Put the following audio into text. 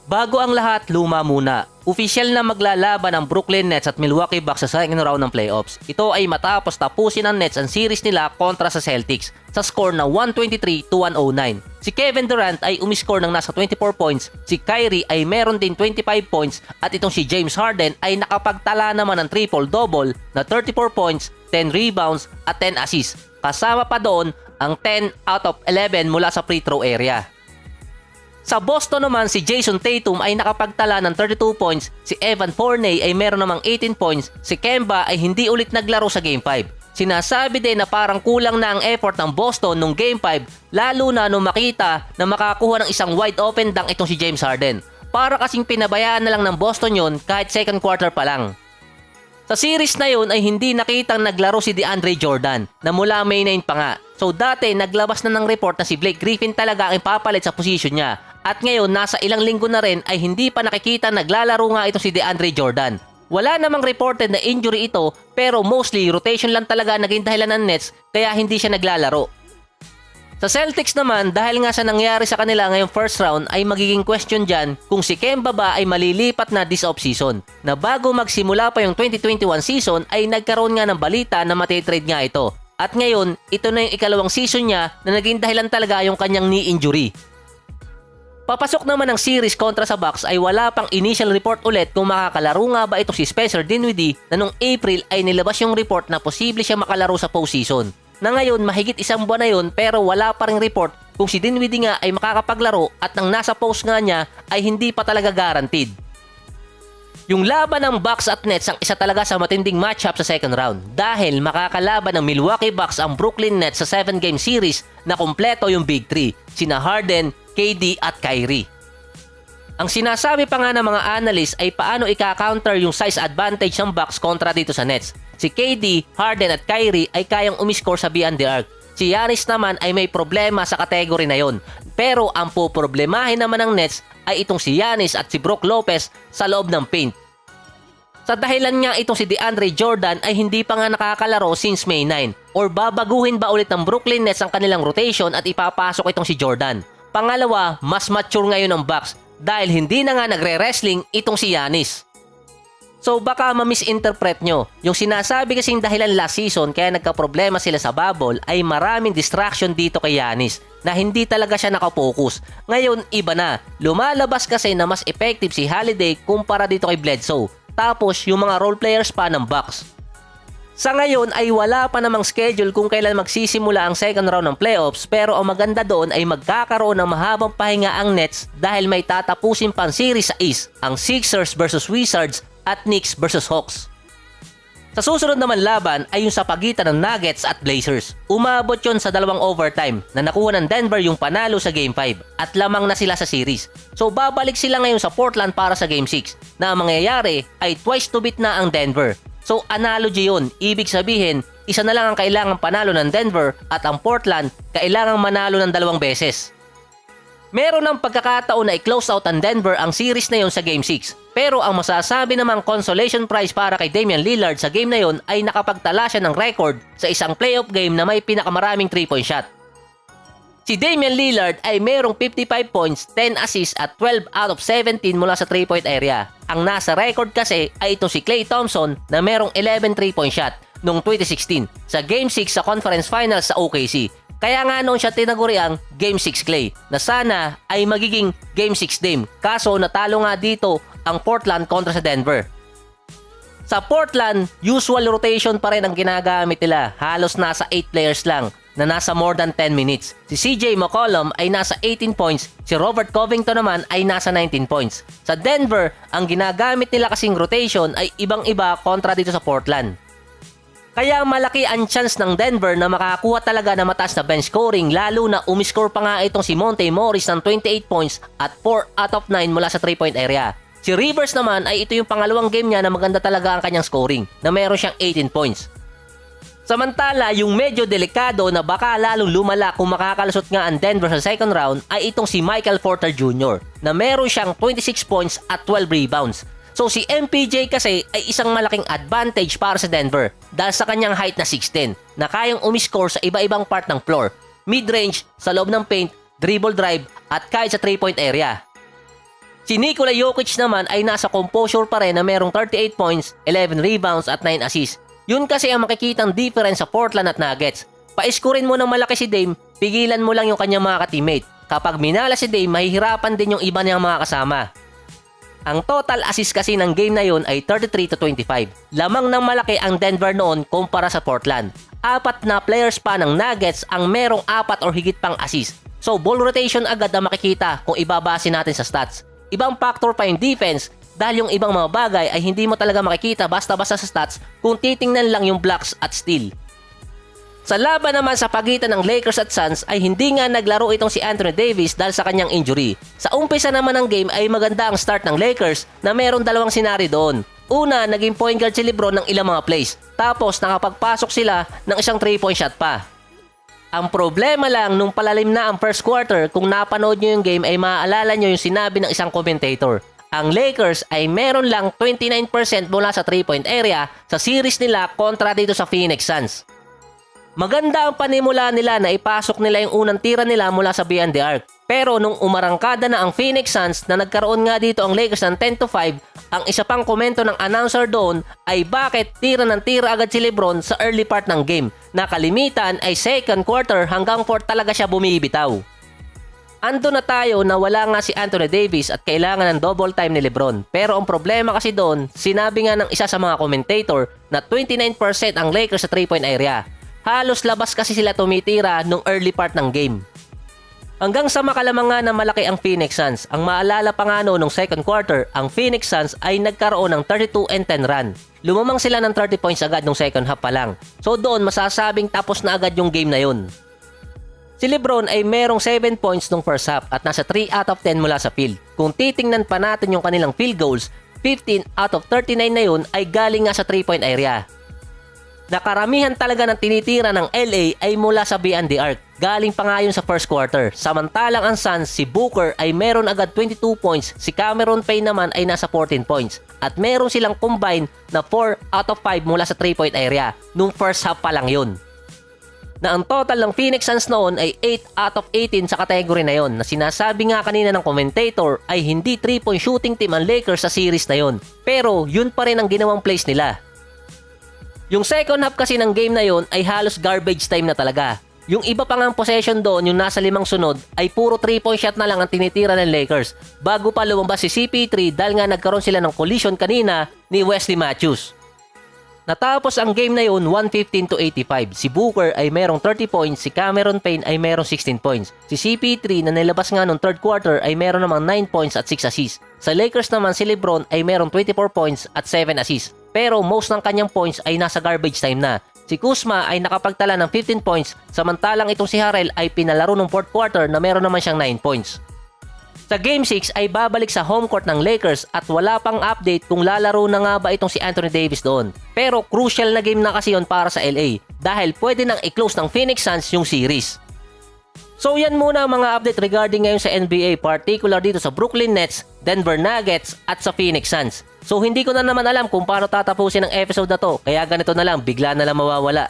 Bago ang lahat, luma muna. Opisyal na maglalaban ang Brooklyn Nets at Milwaukee Bucks sa second round ng playoffs. Ito ay matapos tapusin ng Nets ang series nila kontra sa Celtics sa score na 123-109. Si Kevin Durant ay umiscore ng nasa 24 points, si Kyrie ay meron din 25 points at itong si James Harden ay nakapagtala naman ng triple-double na 34 points, 10 rebounds at 10 assists. Kasama pa doon ang 10 out of 11 mula sa free throw area. Sa Boston naman, si Jason Tatum ay nakapagtala ng 32 points, si Evan Fournier ay meron namang 18 points, si Kemba ay hindi ulit naglaro sa Game 5. Sinasabi din na parang kulang na ang effort ng Boston nung Game 5, lalo na nung makita na makakuha ng isang wide open dunk itong si James Harden. Para kasing pinabayaan na lang ng Boston yon kahit second quarter pa lang. Sa series na yun ay hindi nakitang naglaro si DeAndre Jordan na mula May 9 pa nga. So dati naglabas na ng report na si Blake Griffin talaga ang ipapalit sa posisyon niya. At ngayon nasa ilang linggo na rin ay hindi pa nakikita naglalaro nga ito si DeAndre Jordan. Wala namang reported na injury ito pero mostly rotation lang talaga naging dahilan ng Nets kaya hindi siya naglalaro. Sa Celtics naman, dahil nga sa nangyari sa kanila ngayong first round ay magiging question dyan kung si Kemba ba ay malilipat na this offseason. Na bago magsimula pa yung 2021 season ay nagkaroon nga ng balita na matitrade nga ito. At ngayon, ito na yung ikalawang season niya na naging dahilan talaga yung kanyang knee injury. Papasok naman ng series kontra sa Bucks ay wala pang initial report ulit kung makakalaro nga ba ito si Spencer Dinwiddie na noong April ay nilabas yung report na posible siya makalaro sa postseason. Na ngayon mahigit isang buwan na yun pero wala pa ring report kung si Dinwiddie nga ay makakapaglaro at nang nasa post nga niya ay hindi pa talaga guaranteed. Yung laban ng Bucks at Nets ang isa talaga sa matinding matchup sa second round dahil makakalaban ng Milwaukee Bucks ang Brooklyn Nets sa 7-game series na kumpleto yung Big 3, sina Harden, KD at Kyrie. Ang sinasabi pa nga ng mga analyst ay paano ika-counter yung size advantage ng Bucks kontra dito sa Nets. Si KD, Harden at Kyrie ay kayang umiscore sa beyond the arc. Si Giannis naman ay may problema sa kategory na yon. Pero ang poproblemahin naman ng Nets ay itong si Giannis at si Brook Lopez sa loob ng paint. Sa dahilan nga itong si DeAndre Jordan ay hindi pa nga nakakalaro since May 9. Or babaguhin ba ulit ng Brooklyn Nets ang kanilang rotation at ipapasok itong si Jordan? Pangalawa, mas mature ngayon ang Bucks dahil hindi na nga nagre-wrestling itong si Giannis. So baka ma-misinterpret nyo. Yung sinasabi kasing dahilan last season kaya nagka-problema sila sa bubble ay maraming distraction dito kay Giannis na hindi talaga siya nakapokus. Ngayon iba na. Lumalabas kasi na mas effective si Holiday kumpara dito kay Bledsoe. Tapos yung mga role players pa ng Bucks. Sa ngayon ay wala pa namang schedule kung kailan magsisimula ang second round ng playoffs pero ang maganda doon ay magkakaroon ng mahabang pahinga ang Nets dahil may tatapusin pang series sa East, ang Sixers versus Wizards at Knicks versus Hawks. Sa susunod naman laban ay yung sa pagitan ng Nuggets at Blazers. Umabot yon sa dalawang overtime na nakuha ng Denver yung panalo sa Game 5 at lamang na sila sa series. So babalik sila ngayon sa Portland para sa Game 6 na ang mangyayari ay twice to beat na ang Denver. So analogy yun, ibig sabihin isa na lang ang kailangang panalo ng Denver at ang Portland kailangang manalo ng 2 beses. Meron ng pagkakataon na i-close out ang Denver ang series na yon sa Game 6. Pero ang masasabi namang consolation prize para kay Damian Lillard sa game na yon ay nakapagtala siya ng record sa isang playoff game na may pinakamaraming 3-point shot. Si Damian Lillard ay merong 55 points, 10 assists at 12 out of 17 mula sa 3-point area. Ang nasa record kasi ay ito si Klay Thompson na merong 11 3-point shot noong 2016 sa Game 6 sa Conference Finals sa OKC. Kaya nga noon siya tinaguri ang Game 6 Klay na sana ay magiging Game 6 Dame. Kaso natalo nga dito ang Portland kontra sa Denver. Sa Portland, usual rotation pa rin ang ginagamit nila. Halos nasa 8 players lang na nasa more than 10 minutes. Si CJ McCollum ay nasa 18 points, si Robert Covington naman ay nasa 19 points. Sa Denver, ang ginagamit nila kasing rotation ay ibang-iba kontra dito sa Portland. Kaya malaki ang chance ng Denver na makakuha talaga ng mataas na bench scoring lalo na umiscore pa nga itong si Monte Morris ng 28 points at 4 out of 9 mula sa 3-point area. Si Rivers naman ay ito yung pangalawang game niya na maganda talaga ang kanyang scoring na meron siyang 18 points. Samantala, yung medyo delikado na baka lalong lumala kung makakalusot nga ang Denver sa second round ay itong si Michael Porter Jr. na meron siyang 26 points at 12 rebounds. So si MPJ kasi ay isang malaking advantage para sa Denver dahil sa kanyang height na 6'10 na kayang umiscore sa iba-ibang part ng floor, mid-range, sa loob ng paint, dribble drive at kahit sa 3-point area. Si Nikola Jokic naman ay nasa composure pa rin na merong 38 points, 11 rebounds at 9 assists. Yun kasi ang makikitang difference sa Portland at Nuggets. Pa-scorein mo ng malaki si Dame, pigilan mo lang yung kanyang mga ka-teammate. Kapag minala si Dame, mahihirapan din yung iba niyang mga kasama. Ang total assist kasi ng game na yun ay 33-25. Lamang ng malaki ang Denver noon kumpara sa Portland. 4 na players pa ng Nuggets ang merong 4 or higit pang assist. So ball rotation agad ang makikita kung ibabase natin sa stats. Ibang factor pa yung defense dahil yung ibang mga bagay ay hindi mo talaga makikita basta-basta sa stats kung titingnan lang yung blocks at steal. Sa laban naman sa pagitan ng Lakers at Suns ay hindi nga naglaro itong si Anthony Davis dahil sa kanyang injury. Sa umpisa naman ng game ay maganda ang start ng Lakers na meron dalawang senaryo doon. Una, naging point guard si LeBron ng ilang mga plays. Tapos nakapagpasok sila ng isang 3-point shot pa. Ang problema lang nung palalim na ang first quarter, kung napanood nyo yung game ay maaalala nyo yung sinabi ng isang commentator. Ang Lakers ay meron lang 29% mula sa 3-point area sa series nila kontra dito sa Phoenix Suns. Maganda ang panimula nila na ipasok nila yung unang tira nila mula sa beyond the arc. Pero nung umarangkada na ang Phoenix Suns na nagkaroon nga dito ang Lakers ng 10-5, ang isa pang komento ng announcer doon ay bakit tira ng tira agad si LeBron sa early part ng game na kalimitan ay second quarter hanggang fourth talaga siya bumibitaw. Ando na tayo na wala nga si Anthony Davis at kailangan ng double time ni LeBron. Pero ang problema kasi doon, sinabi nga ng isa sa mga commentator na 29% ang Lakers sa 3-point area. Halos labas kasi sila tumitira nung early part ng game. Hanggang sa makalamangan na malaki ang Phoenix Suns. Ang maalala pa nga nung second quarter, ang Phoenix Suns ay nagkaroon ng 32-10 run. Lumamang sila ng 30 points agad nung second half pa lang. So doon masasabing tapos na agad yung game na yun. Si LeBron ay merong 7 points nung first half at nasa 3 out of 10 mula sa field. Kung titingnan pa natin yung kanilang field goals, 15 out of 39 na yun ay galing nga sa 3-point area. Nakaramihan talaga ng tinitira ng LA ay mula sa beyond the arc. Galing pa nga yun sa first quarter. Samantalang ang Suns, si Booker ay meron agad 22 points. Si Cameron Payne naman ay nasa 14 points. At meron silang combine na 4 out of 5 mula sa 3-point area. Nung first half pa lang yun. Na ang total ng Phoenix Suns noon ay 8 out of 18 sa category na yon. Na sinasabi nga kanina ng commentator ay hindi 3-point shooting team ang Lakers sa series na yon. Pero yun pa rin ang ginawang plays nila. Yung second half kasi ng game na yon ay halos garbage time na talaga. Yung iba pang ang possession doon, yung nasa 5 sunod, ay puro 3-point shot na lang ang tinitira ng Lakers bago pa lumabas si CP3 dahil nga nagkaroon sila ng collision kanina ni Wesley Matthews. Natapos ang game na yun 115-85. Si Booker ay merong 30 points, si Cameron Payne ay merong 16 points. Si CP3 na nilabas nga nung third quarter ay meron namang 9 points at 6 assists. Sa Lakers naman si LeBron ay merong 24 points at 7 assists. Pero most ng kanyang points ay nasa garbage time na. Si Kuzma ay nakapagtala ng 15 points, samantalang itong si Harrell ay pinalaro ng fourth quarter na meron naman siyang 9 points. Sa Game 6 ay babalik sa home court ng Lakers at wala pang update kung lalaro na nga ba itong si Anthony Davis doon. Pero crucial na game na kasi yun para sa LA dahil pwede nang i-close ng Phoenix Suns yung series. So yan muna ang mga update regarding ngayon sa NBA, particular dito sa Brooklyn Nets, Denver Nuggets at sa Phoenix Suns. So hindi ko na naman alam kung paano tatapusin ang episode na to, kaya ganito na lang, bigla na lang mawawala.